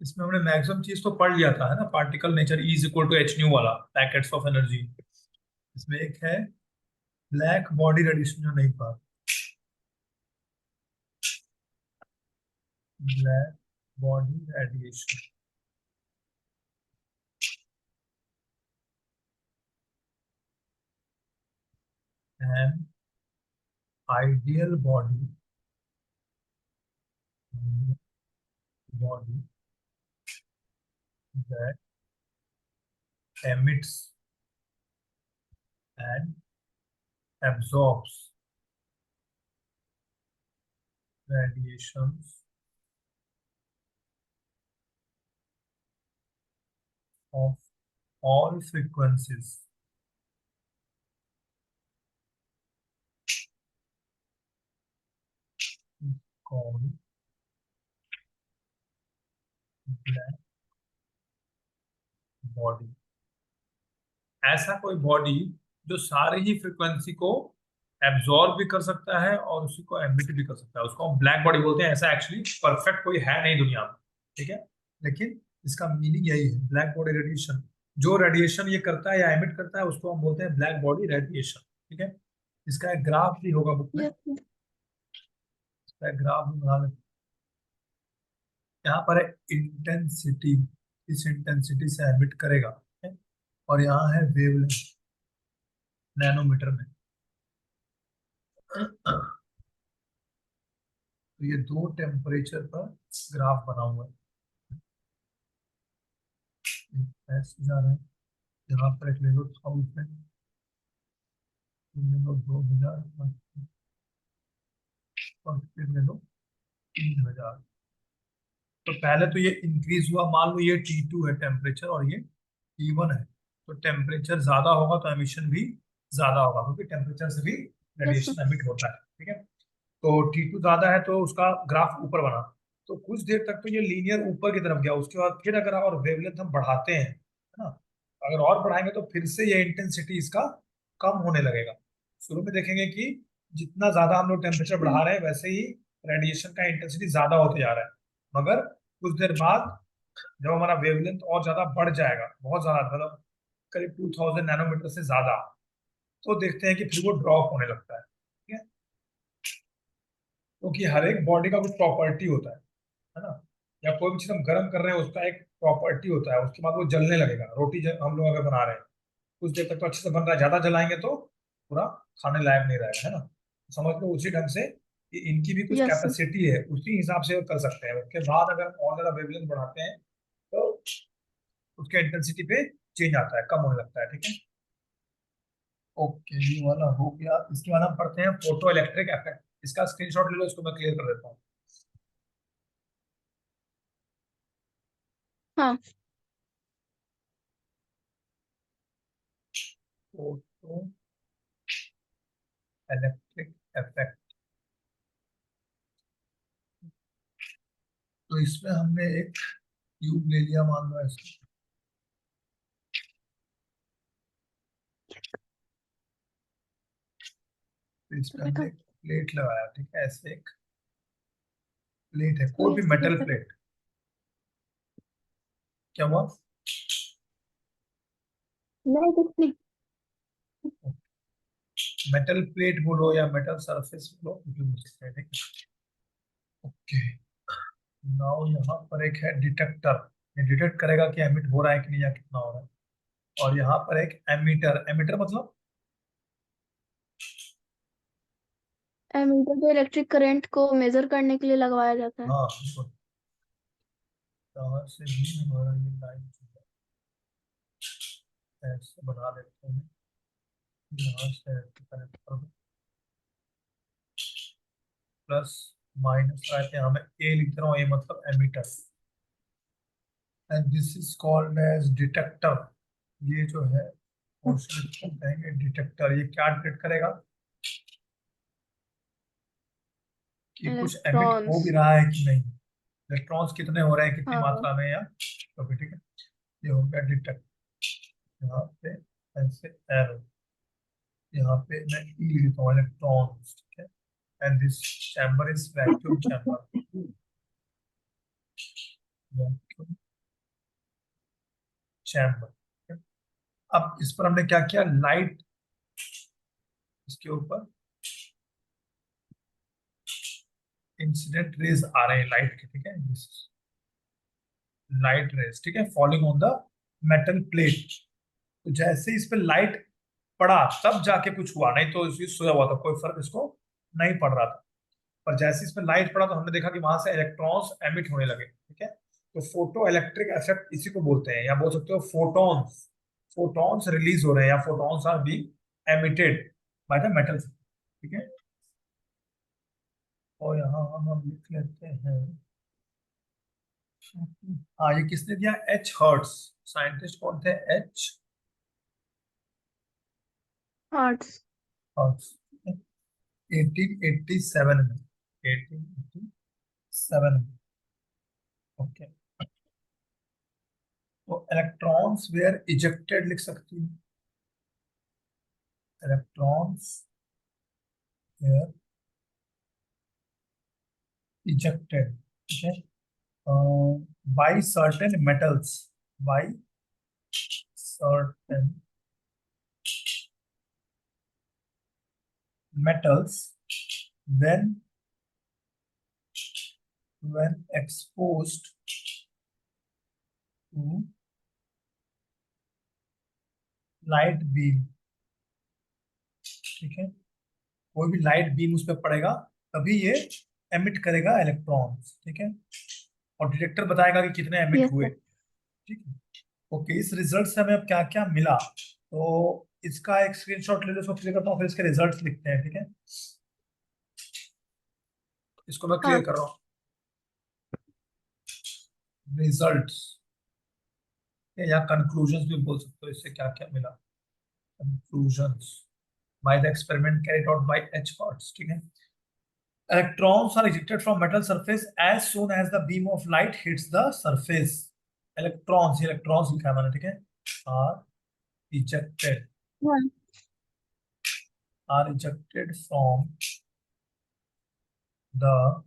इसमें हमने मैक्सिमम चीज तो पढ़ लिया था, है ना, particle nature is equal to h nu वाला, पैकेट्स ऑफ एनर्जी। इसमें एक है ब्लैक बॉडी रेडिएशन, जो नहीं पढ़ा, black body radiation. An ideal body, body that emits and absorbs radiations of all frequencies is called black body। ऐसा कोई body जो सारे ही फ्रीक्वेंसी को एब्जॉर्ब भी कर सकता है और उसी को एमिट भी कर सकता है, उसको हम ब्लैक बॉडी बोलते हैं। ऐसा एक्चुअली परफेक्ट कोई है नहीं दुनिया में, ठीक है, लेकिन इसका मीनिंग यही है, ब्लैक बॉडी रेडिएशन। जो रेडिएशन ये करता है या एमिट करता है उसको हम बोलते हैं ब्लैक बॉडी रेडिएशन, ठीक है। इसका एक ग्राफ भी होगा बुक में, यस। इसका एक ग्राफ भी बना लेते हैं। यहाँ पर है इंटेंसिटी, इस इंटेंसिटी से एमिट करेगा, ठीक है? और यहाँ है वेवलेंथ, नैनोमीटर में। तो ये दो टेम्परेचर पर ग्राफ बना हुआ है, ऐसे जा रहे हैं। यहाँ पर एक ले लो 1000, ले लो 2000, और फिर ले लो 3000। तो पहले तो ये इंक्रीज हुआ, मान लो ये T2 है टेम्परेचर और ये T1 है, तो टेम्परेचर ज्यादा होगा तो एमिशन भी ज्यादा होगा, क्योंकि टेम्परेचर से भी यस। रेडिएशन एमिट होता है, ठीक है। तो T2 ज्यादा है तो उसका ग्राफ ऊपर बना। तो कुछ देर तक तो ये लीनियर ऊपर की तरफ गया, उसके बाद फिर अगर और वेवलेंथ हम बढ़ाते हैं, है ना, अगर और बढ़ाएंगे तो फिर से ये इंटेंसिटी इसका कम होने लगेगा। शुरू में देखेंगे कि जितना ज्यादा हम लोग टेम्परेचर बढ़ा रहे हैं वैसे ही रेडिएशन का इंटेंसिटी ज्यादा होते जा रहा है, मगर कुछ देर बाद जब हमारा वेवलेंथ और ज्यादा बढ़ जाएगा, बहुत ज्यादा, मतलब करीब 2000 नैनोमीटर से ज्यादा, तो देखते हैं कि फिर वो ड्रॉप होने लगता है, ठीक है। क्योंकि हर एक बॉडी का कुछ प्रॉपर्टी होता है ना, या कोई भी चीज हम गर्म कर रहे हैं उसका एक प्रॉपर्टी होता है, उसके बाद वो जलने लगेगा। रोटी हम लोग अगर बना रहे हैं कुछ देर तक तो अच्छे से बन रहा है, ज्यादा जलाएंगे तो पूरा खाने लायक नहीं रहेगा, है ना। समझ लो उसी ढंग से कि इनकी भी कुछ यस। कैपेसिटी है, उसी हिसाब से वो कर सकते हैं। उसके बाद अगर हम और ज्यादा वेवलेंथ बढ़ाते हैं तो उसके इंटेंसिटी पे चेंज आता है, कम होने लगता है, ठीक है। ओके, ये वाला हो गया। इसके बाद हम पढ़ते हैं फोटो इलेक्ट्रिक इफेक्ट। इसका स्क्रीनशॉट ले लो, इसको मैं क्लियर कर देता हूँ। हाँ। Photo electric effect. तो इसमें हमने एक ट्यूब ले लिया, मान लो ऐसे, तो इस पे हमने एक प्लेट लगाया, ठीक है, ऐसे एक प्लेट है, कोई भी मेटल प्लेट। क्या हुआ? नहीं, कुछ नहीं। मेटल प्लेट बोलो या मेटल सरफेस बोलो, कुछ भी बोल सकते हैं, ठीक है। ओके, नाउ यहाँ पर एक है डिटेक्टर, ये डिटेक्ट करेगा कि एमिट हो रहा है कि नहीं या कितना हो रहा है। और यहाँ पर एक एमीटर, एमीटर मतलब एमीटर तो इलेक्ट्रिक करंट को मेजर करने के लिए लगवाया जाता है। हाँ बिल्कुल। यहाँ से भी हमारा ये लाइन ऐसे बना लेते हैं, यहाँ से ऐसे कनेक्ट कर दो, प्लस माइनस आते हैं, हमें ए लिख रहा हूँ, ए मतलब emitter, and this is called as detector. ये जो है पोर्शन इसको कहेंगे डिटेक्टर। ये क्या डिटेक्ट करेगा कि कुछ एमिट हो इलेक्ट्रॉन्स। भी रहा है कि नहीं, इलेक्ट्रॉन्स कितने हो रहे हैं, कितनी हाँ। मात्रा में, या तो भी, ठीक है। ये हो गया डिटेक्ट। यहाँ पे ऐसे एरो, यहाँ पे मैं ई लिखता हूँ इलेक्ट्रॉन्स, ठीक है। And this chamber is vacuum chamber, vacuum chamber. अब इस पर हमने क्या किया, लाइट इसके ऊपर इंसिडेंट रेज आ रहे हैं लाइट के, ठीक है, लाइट रेज, ठीक है, falling on the metal plate. तो जैसे इस पे लाइट पड़ा तब जाके कुछ हुआ, नहीं तो इस सोया हुआ था, कोई फर्क इसको नहीं पड़ रहा था। पर जैसे इस पे लाइट पड़ा तो हमने देखा कि वहां से इलेक्ट्रॉन्स एमिट होने लगे, ठीक है। तो फोटो इलेक्ट्रिक इफेक्ट इसी को बोलते हैं, या बोल सकते हो फोटॉन्स, फोटॉन्स रिलीज हो रहे हैं, या photons are being emitted by the metal, ठीक है। और यहाँ हम लिख लेते हैं, हाँ, ये किसने दिया, एच हर्ट्स, साइंटिस्ट कौन थे, एच आर्ट्स। हर्ट्स, 1887 में, 1887 में, ओके। तो इलेक्ट्रॉन्स वेयर इजेक्टेड लिख सकती हूँ, इलेक्ट्रॉन्स वेयर इजेक्टेड, ठीक है, by certain metals, by certain metals when exposed to light beam, ठीक है, कोई भी लाइट बीम उस पर पड़ेगा तभी ये एमिट करेगा इलेक्ट्रॉन्स, ठीक है, और डिटेक्टर बताएगा कि कितने एमिट यस हुए, सर। ठीक है। ओके, इस रिजल्ट से हमें अब क्या क्या मिला, तो इसका एक स्क्रीनशॉट ले लो, इसको क्लियर करता हूँ, फिर इसके रिजल्ट्स लिखते हैं, ठीक है। इसको मैं क्लियर हाँ। कर रहा हूँ, रिजल्ट्स या कंक्लूजन्स भी बोल सकते हो, इससे क्या क्या मिला, conclusions by the experiment carried out by H. Potts, ठीक है। Electrons are ejected from metal surface as soon as the beam of light hits the surface. Electrons लिखा है मैंने, ठीक है, are ejected, हाँ। are ejected from the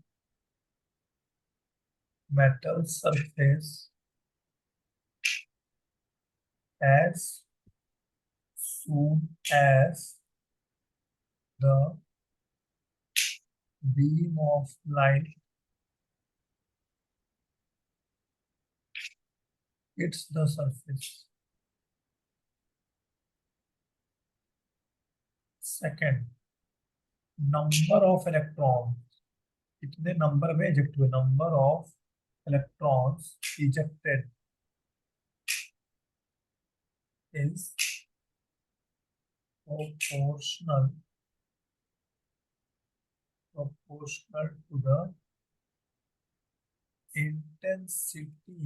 metal surface as soon as the beam of light hits the surface. Second, number of electrons, कितने number में eject हुए, number of electrons ejected is proportional to the intensity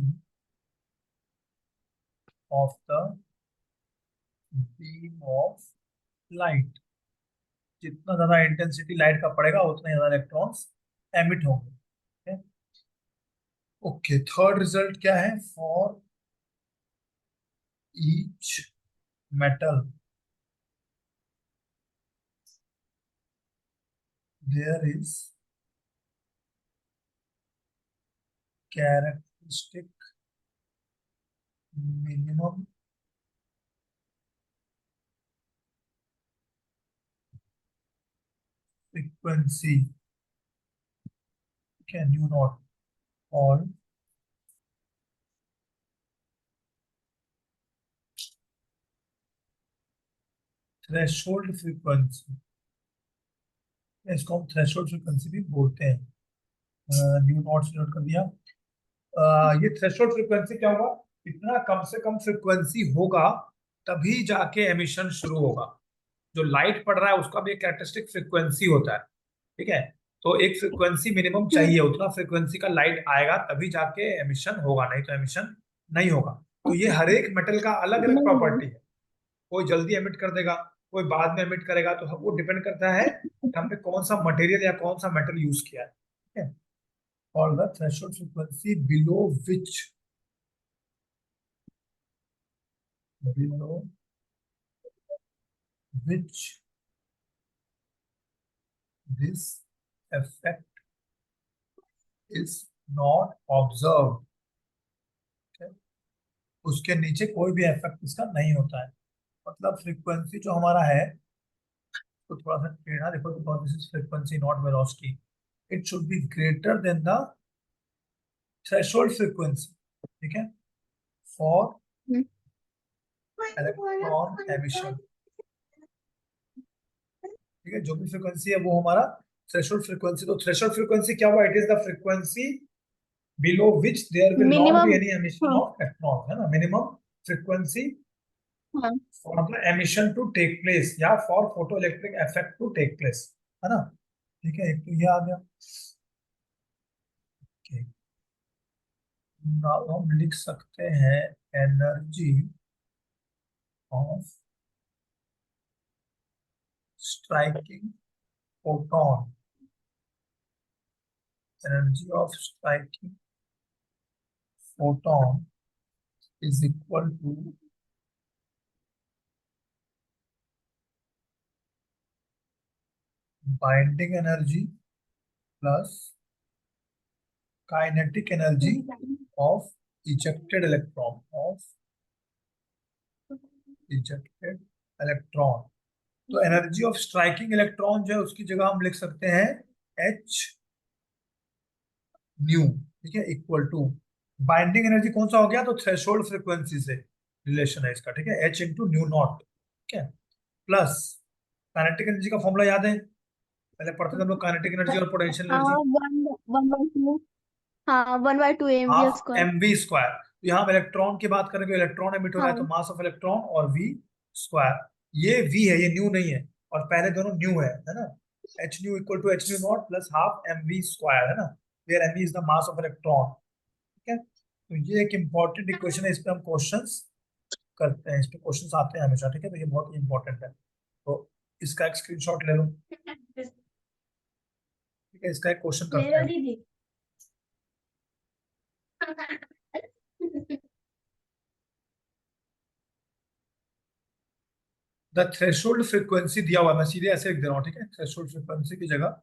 of the beam of light। जितना ज्यादा intensity light का पड़ेगा उतने ज्यादा electrons emit होंगे, ओके। थर्ड रिजल्ट क्या है, for each metal there is characteristic minimum frequency, can you not all threshold frequency, इसको हम थ्रेशोल्ड फ्रीक्वेंसी भी बोलते हैं, न्यू नोट्स नोट कर दिया। ये थ्रेशोल्ड फ्रीक्वेंसी क्या होगा, इतना कम से कम फ्रीक्वेंसी होगा तभी जाके एमिशन शुरू होगा। जो लाइट पड़ रहा है उसका भी एक कैरेक्टरिस्टिक फ्रीक्वेंसी होता है, ठीक है। तो एक फ्रीक्वेंसी मिनिमम चाहिए, उतना फ्रीक्वेंसी का लाइट आएगा तभी जाके एमिशन होगा, नहीं तो एमिशन नहीं होगा। तो ये हर एक मेटल का अलग अलग नहीं। प्रॉपर्टी है, कोई जल्दी एमिट कर देगा, कोई बाद में एमिट करेगा, तो वो डिपेंड करता है कि हमने कौन सा मटेरियल या कौन सा मेटल यूज किया है, ठीक है। और the threshold frequency below which this effect is not observed, उसके नीचे कोई भी इफेक्ट इसका नहीं होता है। मतलब फ्रीक्वेंसी जो हमारा है, तो थोड़ा सा टेढ़ा देखो, तो this is frequency not velocity, it should be greater than the threshold frequency, ठीक है, फॉर हम्म। Electron emission. ठीक है, जो भी फ्रीक्वेंसी है वो हमारा थ्रेशोल्ड फ्रीक्वेंसी। तो थ्रेशोल्ड फ्रीक्वेंसी क्या हुआ? It is the frequency below which there will not be minimum. Any emission हाँ। ऑफ इलेक्ट्रॉन, है ना, मिनिमम फ्रीक्वेंसी हाँ। For the emission to take place, या for photo electric effect to take place, है ना। ठीक है, एक तो ये आ गया। नाउ हम लिख सकते हैं energy of striking photon, energy of striking photon is equal to binding energy plus kinetic energy of ejected electron, of ejected electron. तो एनर्जी ऑफ स्ट्राइकिंग इलेक्ट्रॉन जो है उसकी जगह हम लिख सकते हैं एच न्यू, ठीक है, इक्वल टू बाइंडिंग एनर्जी कौन सा हो गया, तो थ्रेशोल्ड फ्रीक्वेंसी से रिलेशन है इसका, ठीक है, एच इंटू न्यू नॉट, ठीक है, प्लस काइनेटिक एनर्जी का फॉर्मूला याद है, पहले पढ़ते थे हम लोग, काइनेटिक एनर्जी और पोटेंशियल हाँ, एनर्जी, 1/2। हाँ, 1/2 mv half square. M v square. तो यहाँ हम इलेक्ट्रॉन की बात करेंगे, इलेक्ट्रॉन एमिट हो रहा है तो हाँ। मास ऑफ इलेक्ट्रॉन और वी स्क्वायर। ये वी है, ये न्यू नहीं है, और पहले दोनों न्यू है ना। H nu equal to h nu not plus half m v square, है ना, where m v is the mass of electron, ठीक है। तो ये एक इंपॉर्टेंट इक्वेशन है, इस पे हम क्वेश्चंस करते हैं, इस पे क्वेश्चंस आते हैं हमेशा, ठीक है, तो ये बहुत इंपॉर्टेंट है। तो इसका एक स्क्रीनशॉट ले लो, ठीक है, इसका एक क्वेश्चन ले करते लो हैं। दीदी। द थ्रेशोल्ड फ्रीक्वेंसी दिया हुआ है, मैं सीधे ऐसे लिख दे रहा हूँ, ठीक है, थ्रेशोल्ड फ्रीक्वेंसी की जगह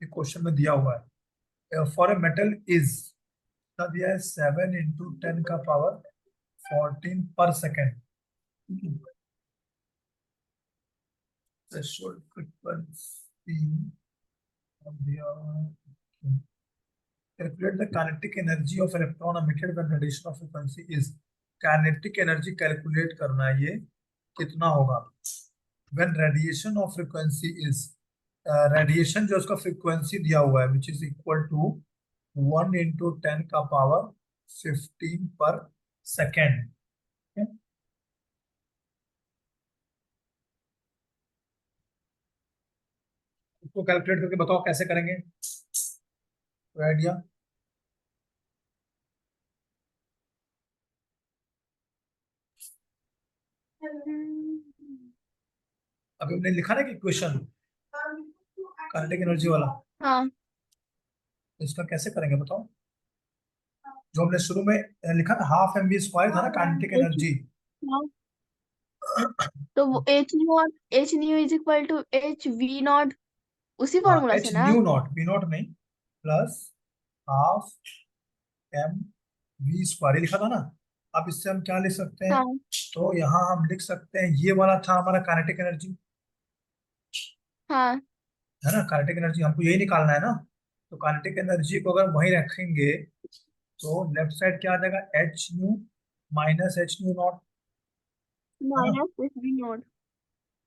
एक क्वेश्चन में दिया हुआ है, फॉर ए मेटल इज, दिया है 7 × 10 का पावर 14 पर सेकेंड, थ्रेशोल्ड फ्रीक्वेंसी दिया हुआ है। Calculate the kinetic energy of electron emitted when radiation of frequency is, kinetic energy calculate करना है, ये कितना होगा when radiation of frequency is, radiation जो उसका फ्रीक्वेंसी दिया हुआ है विच इज इक्वल टू 1 × 10 का पावर 15 पर सेकेंड। इसको कैलकुलेट करके बताओ कैसे करेंगे, आइडिया। अभी हमने लिखा ना कि क्वेश्चन काइनेटिक एनर्जी वाला, हाँ। इसका कैसे करेंगे बताओ। जो हमने शुरू में लिखा था हाफ एम वी स्क्वायर था ना काइनेटिक एच। एनर्जी। हाँ, तो वो h nu is equal to HV0, उसी हाँ, फॉर्मूला एच से ना। न्यू नॉट वी नॉट नहीं, plus half m v square लिखा था ना। अब इससे हम क्या लिख सकते हैं, हाँ। तो यहाँ हम लिख सकते हैं, ये वाला था हमारा काइनेटिक एनर्जी, हाँ। है ना, काइनेटिक एनर्जी हमको यही निकालना है ना। तो काइनेटिक एनर्जी को अगर वहीं रखेंगे तो लेफ्ट साइड क्या आ जाएगा, H new minus H nu not, है ना, -HV0।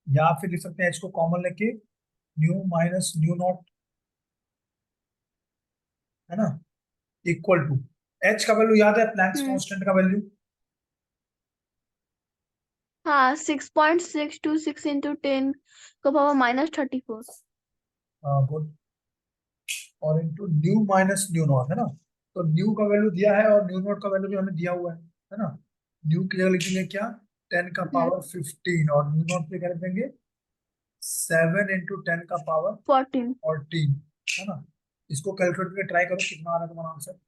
या फिर लिख सकते हैं एच को कॉमन लेके न्यू माइनस न्यू नॉट, है ना, इक्वल टू एच का वैल्यू याद है, प्लैंक्स हम्म। कांस्टेंट का वैल्यू। हाँ, 6.626 इंटू 10 का पावर -34। गुड, और into new minus new not, है ना। तो न्यू का वैल्यू दिया है और न्यू नॉट का वैल्यू भी हमें दिया हुआ है ना। न्यू की जगह लिखेंगे क्या, 10 का पावर 15, और न्यू नॉट पे क्या लिखेंगे, 7 × 10 का पावर 14। 14, है ना। इसको कैलकुलेट करके ट्राई करो कितना आ रहा है तुम्हारा आंसर।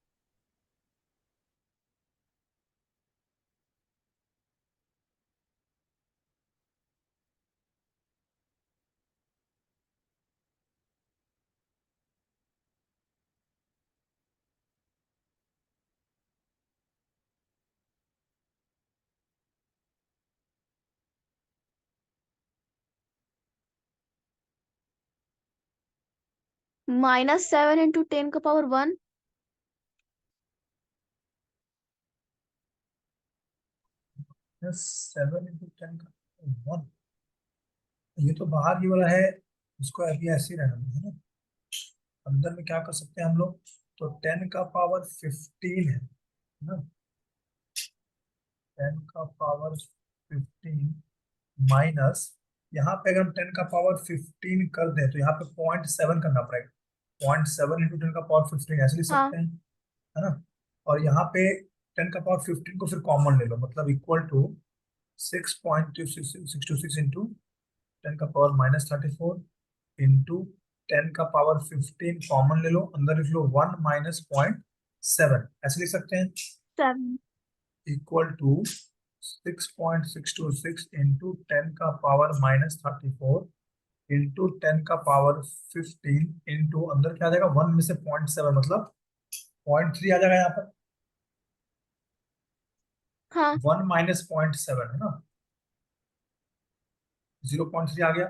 -7 इंटू 10⁻1। 7 × 10⁻1। ये तो बाहर ये वाला है, इसको अभी ऐसे ही रहना है ना। अंदर में क्या कर सकते हैं हम लोग, तो 10⁻15 है ना। 10⁻15 माइनस, यहाँ पे अगर हम 10⁻15 कर दें तो यहाँ पे 0.7 करना पड़ेगा। 0.7 × 10⁻15 ऐसे लिख हाँ। सकते हैं, है ना। और यहाँ पे 10⁻15 को फिर कॉमन ले लो, मतलब equal to 6.626 into 10⁻−34 into 10⁻15 common ले लो, अंदर लिख लो 1 - 0.7, ऐसे लिख सकते हैं। 7। Equal to 6.626 into 10⁻−34 into 10⁻15 into अंदर क्या आ जाएगा, 1 में से 0.7 मतलब 0.3 आ जाएगा यहाँ पर। हाँ। 1 - 0.7 है ना, 0.3 आ गया।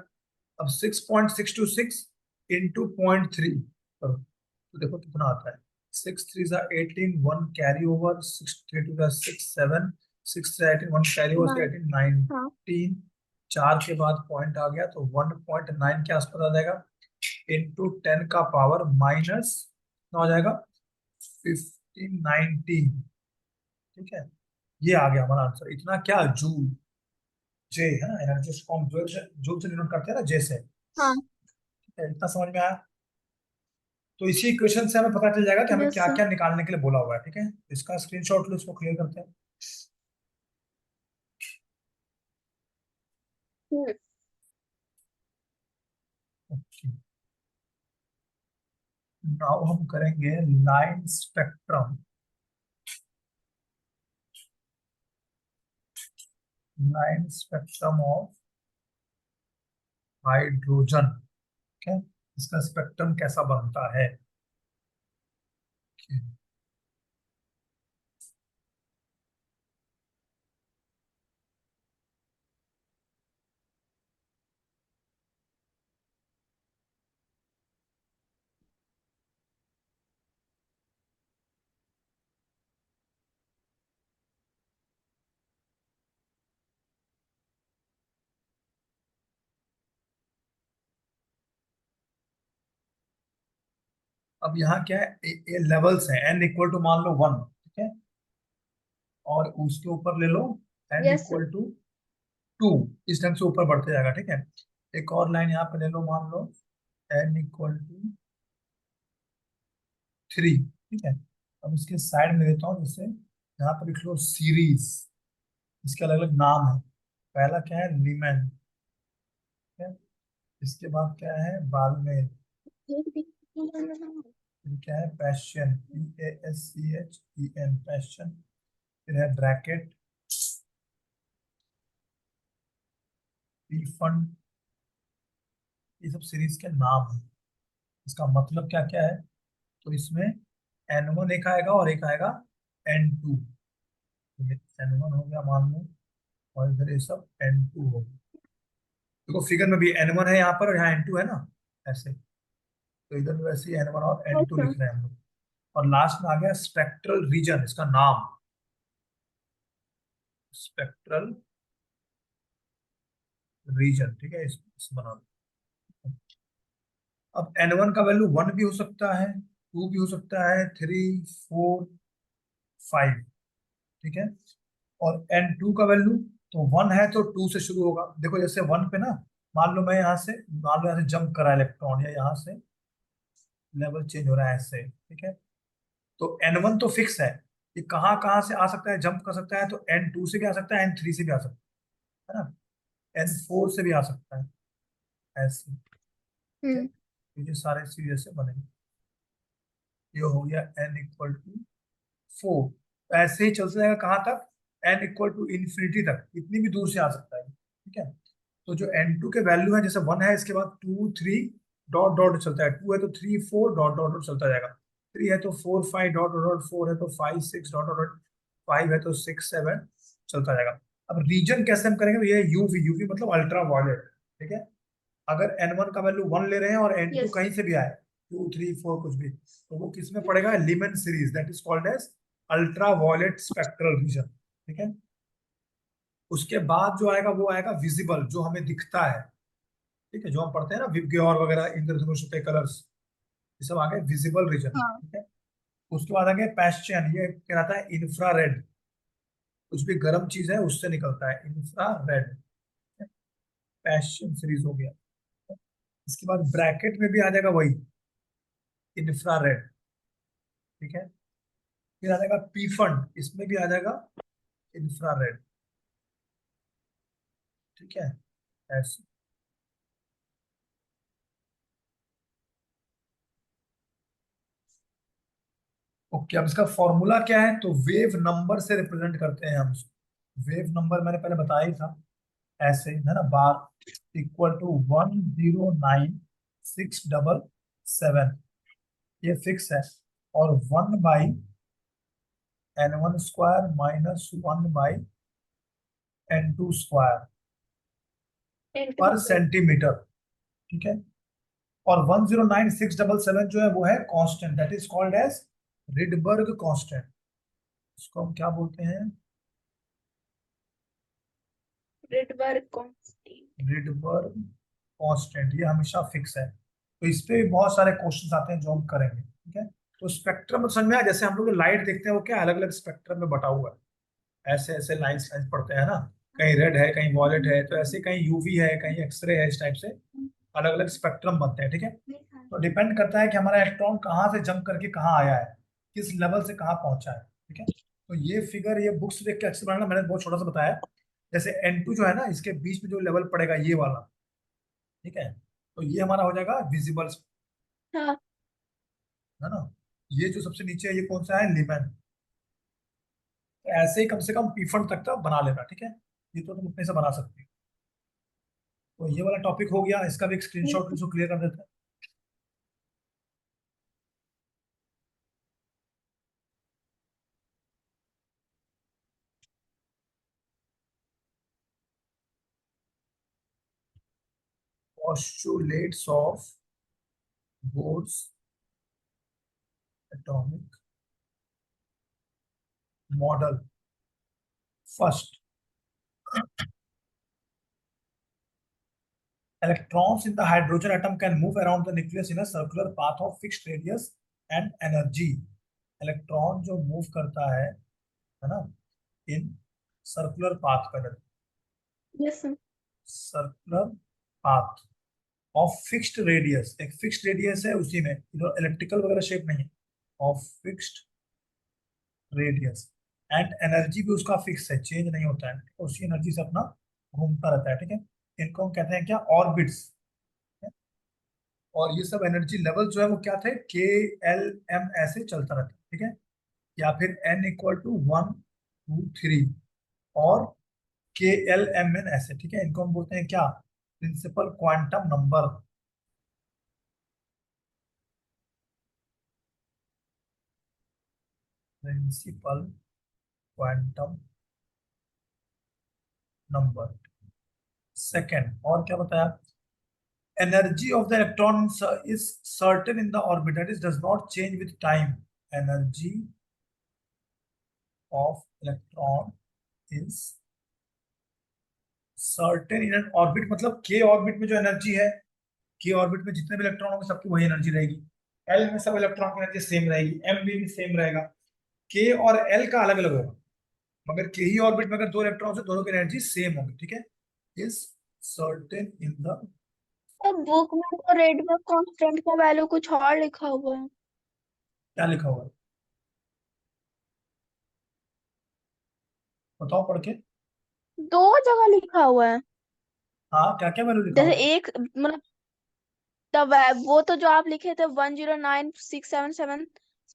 अब 6.626 इंटू 0.3 करो तो देखो कितना आता है। 6 3 = 18, 1 कैरी ओवर, 6 3 2 = 6 7, 6 3 18, 1 कैरी ओवर से 9। 18 हाँ। 19, 4 के बाद पॉइंट आ गया तो 1.9 के आसपास आ जाएगा, इंटू 10⁻माइनस कितना हो जाएगा, 1519। ठीक है, ये आ गया हमारा आंसर। इतना क्या, जूल, जे है ना, एनर्जी फॉर्म जूल से डिनोट करते हैं ना, जे से। हाँ। ठीक है, इतना समझ में आया। तो इसी इक्वेशन से हमें पता चल जाएगा कि हमें यस क्या सर। क्या निकालने के लिए बोला हुआ है। ठीक है, इसका स्क्रीनशॉट लो, इसको क्लियर करते हैं। ओके, नाउ हम करेंगे line spectrum. Line spectrum of hydrogen. ठीक है, इसका स्पेक्ट्रम कैसा बनता है। Okay. अब यहाँ क्या है, ये लेवल्स है, n इक्वल टू मान लो 1। ठीक है, और उसके ऊपर ले लो n yes sir. Equal to 2, इस ढंग से ऊपर बढ़ते जाएगा। ठीक है, एक और लाइन यहाँ पे ले लो, मान लो n इक्वल टू 3। ठीक है, अब इसके साइड में लेता हूँ, जैसे यहाँ पर लिख लो सीरीज, इसके अलग अलग नाम है। पहला क्या है, लीमेन। ठीक है, इसके बाद क्या है, बालमेर। फिर क्या है, पैशन, PASCHEN, पैशन। फिर है ब्रैकेट, रिफंड। ये सब सीरीज के नाम है। इसका मतलब क्या क्या है, तो इसमें N1 एक आएगा और एक आएगा N2। N1 हो गया मान लो, और इधर ये सब N2 हो गया। देखो फिगर में भी N1 है यहाँ पर और यहाँ N2 है ना, ऐसे। तो इधर भी वैसे ही N1 और यस N2 सर। लिख रहे हैं हम लोग। और लास्ट में आ गया स्पेक्ट्रल रीजन, इसका नाम स्पेक्ट्रल रीजन। ठीक है, इस बना लो। अब N1 का वैल्यू 1 भी हो सकता है, 2 भी हो सकता है, 3 4 5। ठीक है, और N2 का वैल्यू, तो 1 है तो 2 से शुरू होगा। देखो जैसे 1 पे ना, मान लो मैं यहाँ से, मान लो यहाँ से जंप करा इलेक्ट्रॉन, या यहाँ से लेवल चेंज हो रहा है ऐसे। ठीक है, तो N1 तो फिक्स है, ये कहाँ कहाँ से आ सकता है, जंप कर सकता है, तो N2 से भी आ सकता है, N3 से भी आ सकता है ना, N4 से भी आ सकता है, ऐसे। ठीक है, हम्म। तो ये सारे सीरीज से बनेंगे। ये हो गया N इक्वल टू 4। ऐसे ही चलता जाएगा कहाँ तक, N इक्वल टू इन्फिनिटी तक, इतनी भी दूर से आ सकता है। ठीक है, तो जो N2 के वैल्यू है, जैसे 1 है, इसके बाद 2 3 डॉट डॉट चलता है, 2 है तो 3 4 डॉट डॉट डॉट चलता जाएगा, 3 है तो 4 5 डॉट डॉट डॉट, 4 है तो 5 6 डॉट डॉट डॉट, 5 है तो 6 7 चलता जाएगा। अब रीजन कैसे हम करेंगे, तो ये यूवी, यूवी मतलब अल्ट्रा वायलेट। ठीक है, अगर N1 का वैल्यू 1 ले रहे हैं और N2 यस। कहीं से भी आए, 2 3 4 कुछ भी, तो वो किस में पड़ेगा, Lyman series, that is called as ultra violet spectral region. ठीक है। उसके बाद जो आएगा वो आएगा विजिबल, जो हमें दिखता है। ठीक है, जो हम पढ़ते हैं ना विबग्योर वगैरह, इंद्रधनुष के कलर्स, ये सब आ गए विजिबल रीजन। हाँ। ठीक है। उसके बाद आ गए पैश्चियन, ये कहलाता है इंफ्रारेड, कुछ भी गर्म चीज है उससे निकलता है इंफ्रारेड। पैश्चियन सीरीज हो गया। इसके बाद ब्रैकेट में भी आ जाएगा वही इंफ्रारेड। ठीक है। फिर आ जाएगा पी फंड, इसमें भी आ जाएगा इंफ्रारेड। ठीक है। ऐसे। ओके, अब इसका फॉर्मूला क्या है, तो वेव नंबर से रिप्रेजेंट करते हैं हम उसको। वेव नंबर मैंने पहले बताया ही था, ऐसे है ना, बार इक्वल टू 10967, ये फिक्स है। और 1/n1² माइनस 1/n2² पर सेंटीमीटर। ठीक है। और 10967 जो है वो है constant, that is called as Rydberg constant. इसको हम क्या बोलते हैं, रिडबर्ग कांस्टेंट। रिडबर्ग कांस्टेंट, ये हमेशा फिक्स है। तो इस पे भी बहुत सारे क्वेश्चंस आते हैं जो हम करेंगे। ठीक है। तो स्पेक्ट्रम समझ में आया, जैसे हम लोग लाइट देखते हैं वो क्या अलग अलग स्पेक्ट्रम में बटा हुआ है, ऐसे ऐसे लाइंस लाइंस पड़ते हैं ना, कहीं रेड है कहीं वॉलेट है, तो ऐसे कहीं यूवी है कहीं एक्सरे है, इस टाइप से अलग अलग स्पेक्ट्रम बनते हैं। ठीक है। तो डिपेंड करता है कि हमारा इलेक्ट्रॉन कहाँ से जंप करके कहाँ आया है, किस लेवल से कहाँ पहुंचा है। ठीक है। तो ये फिगर, ये बुक्स देख के अच्छे बनाना, मैंने बहुत छोटा सा बताया। जैसे N2 जो है ना, इसके बीच में जो लेवल पड़ेगा ये वाला। ठीक है। तो ये हमारा हो जाएगा विजिबल, हाँ। है ना। ये जो सबसे नीचे है ये कौन सा है, लिमेन। तो ऐसे ही कम से कम पीफंड तक का बना लेना। ठीक है। ये तो तुम अपने से बना सकते हो। तो ये वाला टॉपिक हो गया, इसका भी एक स्क्रीनशॉट इसको क्लियर कर देते हैं। Postulates of Bohr's atomic model. First, electrons in the hydrogen atom can move around the nucleus in a circular path of fixed radius and energy. Electron जो मूव करता है ना, इन सर्कुलर पाथ पर, yes sir. Circular path of fixed radius, एक fixed radius है उसी में, electrical वगैरह शेप नहीं है, of fixed radius. And energy भी उसका फिक्स है, चेंज नहीं होता है, उसी एनर्जी से अपना घूमता रहता है। ठीक है। इनको हम कहते हैं क्या, ऑर्बिट्स। और ये सब एनर्जी लेवल जो है वो क्या थे, K L M ऐसे चलता रहता है। ठीक है। या फिर N = 1 2 3, और K L M N ऐसे। ठीक है। इनको हम बोलते हैं क्या, principal quantum number. Principal quantum number. Second, और क्या बताया, energy of the electron is certain in the orbit, that is does not change with time. Energy of electron is certain in an orbit, मतलब k orbit में जो energy है, k orbit में जितने भी इलेक्ट्रॉन होंगे सबकी वही एनर्जी रहेगी। l में सब इलेक्ट्रॉन की एनर्जी सेम रहेगी, m में भी सेम रहेगा। k और l का अलग अलग होगा, मगर k ही ऑर्बिट में अगर दो इलेक्ट्रॉन से दोनों की एनर्जी सेम होगी। ठीक है। इज सर्टेन इन द, तो बुक में तो रेडबर्ग कांस्टेंट का वैल्यू कुछ और लिखा हुआ है। क्या लिखा हुआ है, बताओ पढ़ के। दो जगह लिखा हुआ है। हाँ, क्या क्या वैल्यू लिखा जैसे हुआ है। एक मतलब तब वो तो जो आप लिखे थे 109,677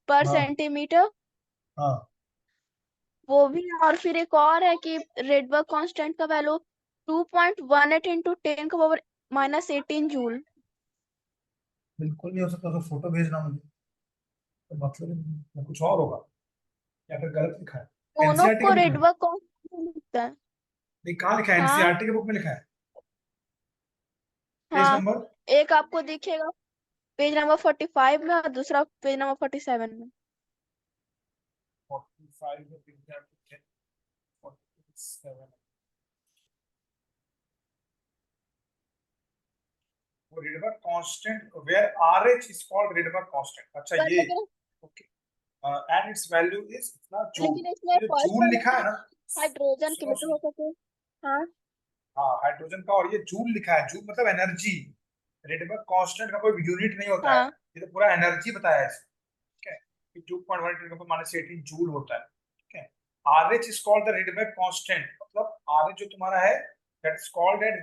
पर हाँ सेंटीमीटर, हाँ, वो भी है। और फिर एक और है कि रेडबर्ग कांस्टेंट का वैल्यू 2.18 इंटू 10⁻18 जूल। बिल्कुल नहीं हो सकता, तो फोटो भेजना मुझे, तो मतलब ही नहीं, या कुछ और होगा, या फिर गलत लिखा है दोनों एनसीईआरटी के को बुक में। रेडबर्ग कांस्टेंट लिखता है। नहीं, कहाँ लिखा है, हाँ। एनसीईआरटी के बुक में लिखा है, पेज हाँ, नंबर। एक आपको दिखेगा पेज नंबर 45 में और दूसरा पेज नंबर 47 में। 45 में पेज नंबर 47 वो Rydberg constant where RH is called Rydberg constant. अच्छा पर ये लेकिन okay and its value is इतना जूल। लेकिन इसमें ये जो फर्स्ट जूल वाले लिखा में है ना, हाइड्रोजन सुनो केमिकल हो सुनो, सके। हाँ हाँ हाइड्रोजन का, और ये जूल लिखा है, जूल मतलब एनर्जी। रेडबर्ग कांस्टेंट का कोई यूनिट नहीं होता है, हाँ ये तो पूरा एनर्जी बताया है इसमें। ठीक है, कि 2.1 माइनस 18 जूल होता है। ठीक है, RH is called the Rydberg constant, मतलब आरएच जो तुम्हारा है that is called eight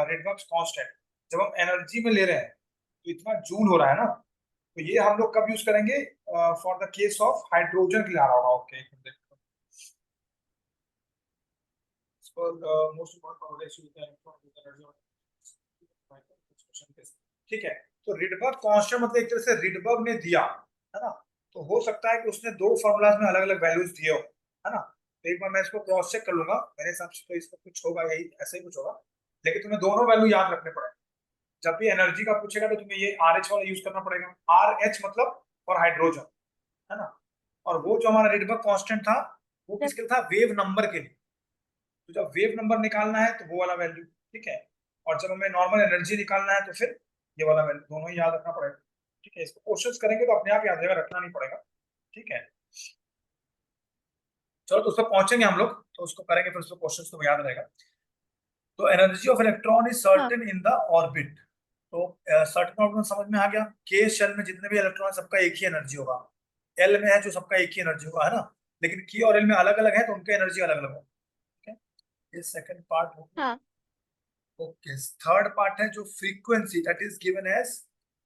Rydberg constant. जब हम एनर्जी में ले रहे हैं तो इतना जूल हो रहा है ना, तो ये हम लोग कब यूज करेंगे? For the case of hydrogen के लिए आ रहा होगा। ओके, मोस्ट इम्पोर्टेंट ठीक है। तो रिडबर्ग कांस्टेंट मतलब एक तरह से रिडबर्ग ने दिया, है ना? तो हो सकता है कि उसने दो फॉर्मूलाज में अलग अलग वैल्यूज दिए हो, है ना? तो एक बार मैं इसको क्रॉस चेक कर लूंगा, मेरे हिसाब से तो इसका कुछ होगा, यही ऐसे ही कुछ होगा। लेकिन तुम्हें दोनों वैल्यू याद रखने पड़ेंगे। जब भी एनर्जी का पूछेगा तो तुम्हें ये आर एच वाला यूज करना पड़ेगा। आर एच मतलब फॉर हाइड्रोजन, है ना? और वो जो हमारा रिडबर्ग कांस्टेंट था वो किसके लिए था? वेव नंबर के लिए। तो जब वेव नंबर निकालना है तो वो वाला वैल्यू, ठीक है। और जब हमें नॉर्मल एनर्जी निकालना है तो फिर ये वाला वैल्यू, दोनों ही याद रखना पड़ेगा। ठीक है, इसको क्वेश्चंस करेंगे तो अपने आप याद रहेगा, रखना नहीं पड़ेगा। ठीक है, चलो तो उस पर पहुंचेंगे हम लोग, तो उसको करेंगे फिर उसको क्वेश्चंस तो याद रहेगा। तो एनर्जी ऑफ इलेक्ट्रॉन इज हाँ सर्टेन इन द ऑर्बिट। तो सर्टेन ऑर्बिट समझ में आ गया। के शेल में जितने भी इलेक्ट्रॉन सबका एक ही एनर्जी होगा। एल में है जो सबका एक ही एनर्जी होगा, है ना? लेकिन की और एल में अलग अलग है तो उनके एनर्जी अलग अलग होगा। ठीक है, ये सेकंड पार्ट हो गया। हाँ ओके, थर्ड पार्ट है जो frequency that is given as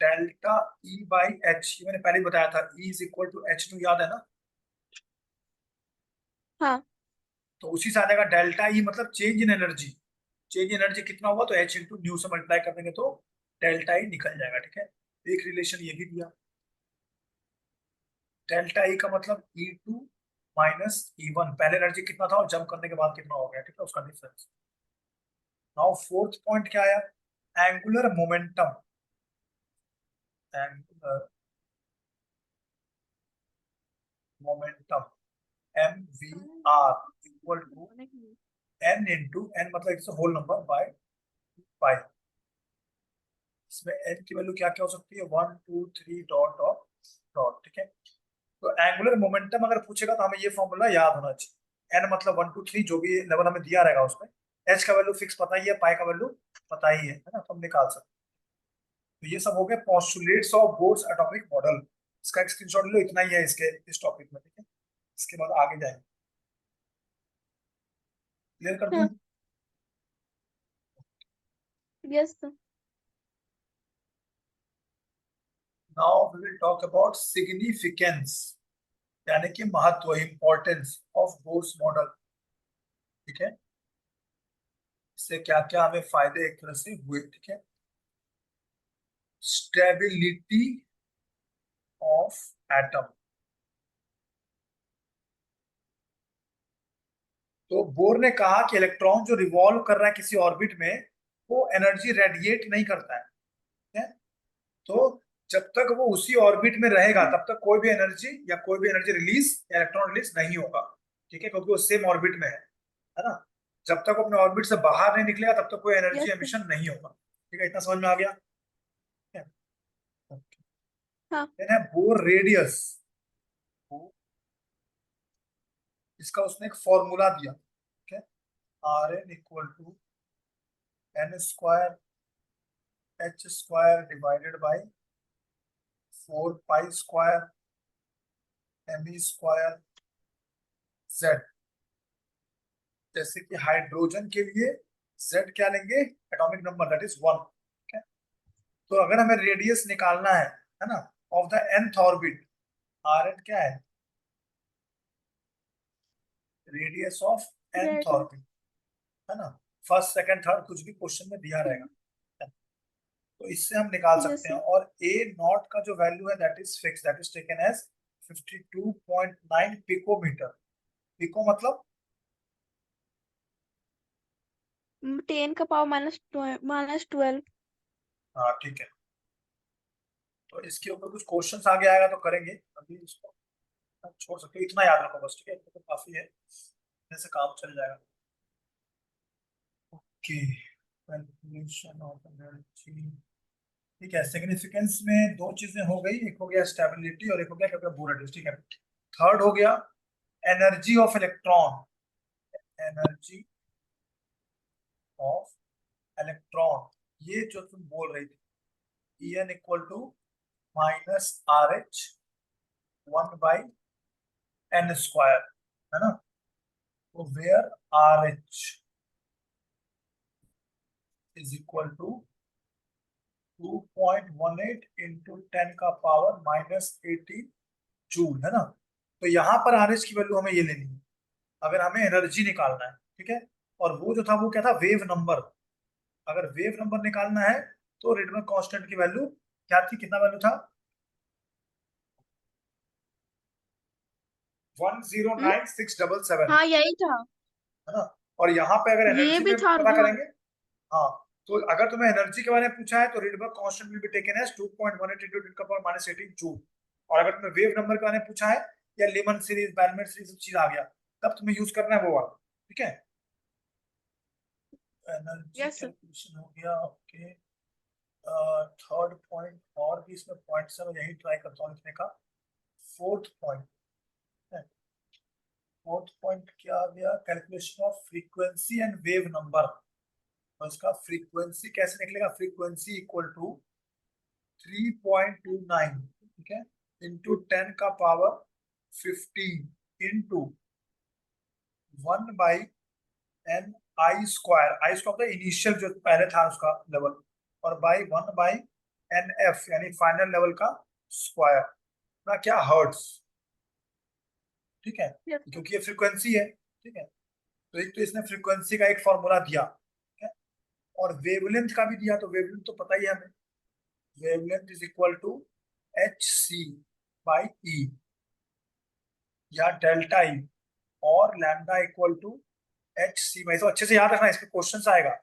delta E by h. ये मैंने पहले ही बताया था, E is equal to h nu, याद है ना? हाँ तो उसी से आ जाएगा डेल्टा ई मतलब change in energy. Change in energy कितना हुआ तो एच इंटू न्यू से मल्टीप्लाई कर देंगे तो डेल्टा ई निकल जाएगा। ठीक है, एक रिलेशन ये भी दिया। डेल्टा ई का मतलब ई टू माइनस ई वन, पहले एनर्जी कितना था और जंप करने के बाद कितना हो गया, ठीक है, उसका डिफरेंस। नाउ फोर्थ पॉइंट क्या आया? Angular momentum. Angular momentum M V R equal to N into N मतलब it's whole number by pi. इसमें एन की वैल्यू क्या क्या हो सकती है? 1 2 3 डॉट डॉट डॉट। ठीक है, तो एंगुलर मोमेंटम अगर पूछेगा तो हमें ये फॉर्मूला याद होना चाहिए। एन मतलब 1 2 3 जो भी लेवल हमें दिया रहेगा उसमें। एच का वैल्यू फिक्स पता ही है, पाई का वैल्यू पता ही है ना? तो हम निकाल सकते हैं। तो ये सब हो गए postulates of Bohr's atomic model. इसका एक स्क्रीनशॉट ले लो, इतना ही है इसके इस टॉपिक में। ठीक है, इसके बाद आगे जाएंगे। क्लियर कर दूं? हाँ yes now we will talk about significance, यानी कि महत्व, इंपॉर्टेंस ऑफ बोर्स मॉडल। ठीक है, इससे क्या क्या हमें फायदे एक तरह से हुए। ठीक है, स्टेबिलिटी ऑफ एटम। तो बोर ने कहा कि इलेक्ट्रॉन जो रिवॉल्व कर रहा है किसी ऑर्बिट में वो एनर्जी रेडिएट नहीं करता है। ठीक है? तो जब तक वो उसी ऑर्बिट में रहेगा तब तक कोई भी एनर्जी या कोई भी एनर्जी रिलीज या इलेक्ट्रॉन रिलीज नहीं होगा। ठीक है, क्योंकि वो सेम ऑर्बिट में है ना? जब तक वो अपने ऑर्बिट से बाहर नहीं निकलेगा तब तक कोई एनर्जी यस एमिशन नहीं होगा। ठीक है, इतना समझ में आ गया? ठीक है, हाँ है बोर रेडियस। इसका उसने एक फॉर्मूला दिया। ठीक है, r n equal to n square h square divided by 4 pi square m e square z. जैसे कि हाइड्रोजन के लिए जेड क्या लेंगे? Atomic number that is 1। ठीक है, तो अगर हमें रेडियस निकालना है ना, of the nth orbit, r n क्या है? Radius of nth radius orbit, है ना? फर्स्ट सेकंड थर्ड कुछ भी क्वेश्चन में दिया रहेगा, तो इससे हम निकाल यस सकते हैं। और ए नॉट का जो वैल्यू है that is fix, that is taken as 52.9 picometer. Pico मतलब 10 का पावर माइनस 12। हाँ ठीक है, तो इसके ऊपर कुछ क्वेश्चंस आगे आएगा तो करेंगे, अभी इसको आप छोड़ सकते हो, इतना याद रखो बस, ठीक है, तो काफी है, जैसे काम चल जाएगा। Okay, calculation of energy. ठीक है, सिग्निफिकेंस में दो चीजें हो गई, एक हो गया स्टेबिलिटी और एक हो गया कैपेबिलिटी, ठीक है। थर्ड हो गया energy of electron, energy of electron. ये जो तुम बोल रही थी, En equal to minus r h 1/n², है ना। तो where r h is equal to 2.18 into 10⁻⁻80 joule, है ना। तो यहाँ पर आर एच की वैल्यू हमें ये लेनी है अगर हमें एनर्जी निकालना है, ठीक है। और वो जो था वो क्या था, वेव नंबर। अगर वेव नंबर निकालना है तो रिडमर कांस्टेंट की वैल्यू क्या थी, कितना वैल्यू था, हम्म, 109677, हाँ यही था। है ना। और यहाँ पे अगर ये एनर्जी भी में था पता जो। करेंगे, हाँ, तो अगर तुम्हें एनर्जी के बारे में पूछा है तो Rydberg constant will be taken as 2.18 into 10⁻⁻18 joule. और अगर तुम्हें वेव नंबर के बारे में पूछा है या लीमन सीरीज, बैलमेंट सीरीज सब चीज आ गया, तब तुम्हें यूज करना है वो वाला, ठीक है। Energy yes sir. कैलकुलेशन हो गया, ओके। थर्ड पॉइंट और भी इसमें पॉइंट्स है, मैं यही ट्राई करता हूँ लिखने का। फोर्थ पॉइंट है, फोर्थ पॉइंट क्या आ गया, calculation of frequency and wave number. और इसका फ्रीक्वेंसी कैसे निकलेगा, फ्रीक्वेंसी इक्वल टू 3.29, ठीक है, इंटू 10⁻15 इंटू 1/n² आई स्क्वायर होता है इनिशियल जो पहले था उसका लेवल, और बाई 1/nf यानी फाइनल लेवल का स्क्वायर, ना क्या, हर्ट्स, ठीक है, यस सर। क्योंकि ये फ्रीक्वेंसी है, ठीक है। तो एक तो इसने फ्रीक्वेंसी का एक फॉर्मूला दिया, ठीक है, और वेवलेंथ का भी दिया, तो वेवलेंथ तो पता ही है हमें, wavelength is equal to hc/e या डेल्टा ई, और लैम्डा इक्वल टू hc/, तो अच्छे से याद रखना, इसमें क्वेश्चंस आएगा,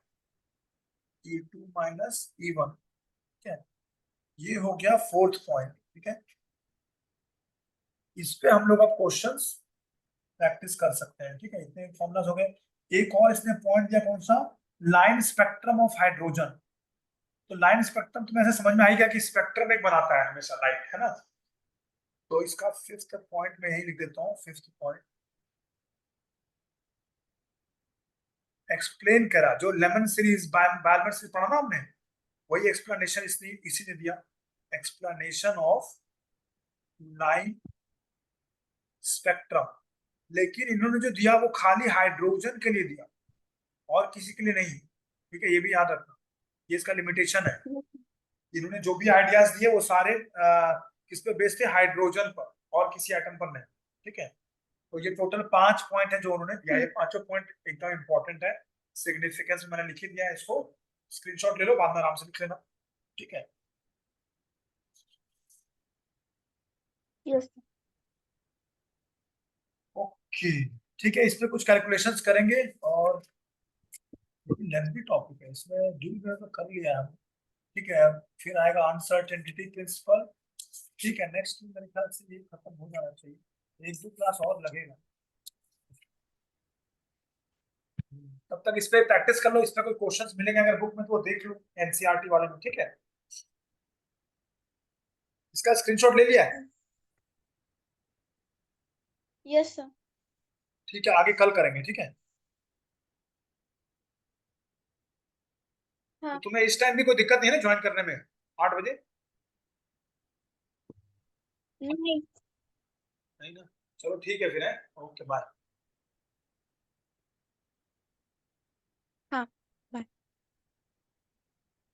E2 - E1, ठीक है। ये हो गया फोर्थ पॉइंट, ठीक है। इस पे हम लोग अब क्वेश्चंस प्रैक्टिस कर सकते हैं, ठीक है। इतने फॉर्मुलाज हो गए। एक और इसने पॉइंट दिया, कौन सा, लाइन स्पेक्ट्रम ऑफ हाइड्रोजन। तो लाइन स्पेक्ट्रम तुम्हें ऐसे समझ में आई क्या कि स्पेक्ट्रम एक बनाता है हमेशा लाइट, है ना। तो इसका फिफ्थ पॉइंट में यही लिख देता हूँ, फिफ्थ पॉइंट एक्सप्लेन करा, जो लेमन सीरीज, बैलमर सीरीज पढ़ा ना हमने, वही एक्सप्लेनेशन इसने इसी ने दिया, एक्सप्लेनेशन ऑफ लाइन स्पेक्ट्रम। लेकिन इन्होंने जो दिया वो खाली हाइड्रोजन के लिए दिया और किसी के लिए नहीं, ठीक है, ये भी याद रखना, ये इसका लिमिटेशन है। इन्होंने जो भी आइडियाज दिए वो सारे किस पे बेस्ड थे, हाइड्रोजन पर, और किसी एटम पर नहीं, ठीक है। तो ये टोटल 5 पॉइंट है जो उन्होंने दिया, ये पांचों पॉइंट एकदम इंपॉर्टेंट है। सिग्निफिकेंस मैंने लिख ही दिया है, इसको स्क्रीनशॉट ले लो, बाद में आराम से लिख लेना, ठीक है। यस ओके, ठीक है, इस पे कुछ कैलकुलेशंस करेंगे, और लेंथी टॉपिक है, इसमें ड्यू तो कर लिया है, ठीक है। फिर आएगा अनसर्टेनिटी प्रिंसिपल, ठीक है। नेक्स्ट मेरे ख्याल से ये खत्म हो जाना चाहिए, एक दो क्लास और लगेगा। तब तक इस पे प्रैक्टिस कर लो, इस पे कोई क्वेश्चंस मिलेंगे अगर बुक में तो वो देख लो, एनसीईआरटी वाले में, ठीक है। इसका स्क्रीनशॉट ले लिया है, यस सर। ठीक है, आगे कल करेंगे, ठीक है। तो हाँ। तुम्हें इस टाइम भी कोई दिक्कत नहीं है ना ज्वाइन करने में, 8 बजे? नहीं। नहीं ना, चलो ठीक है फिर, है, ओके बाय।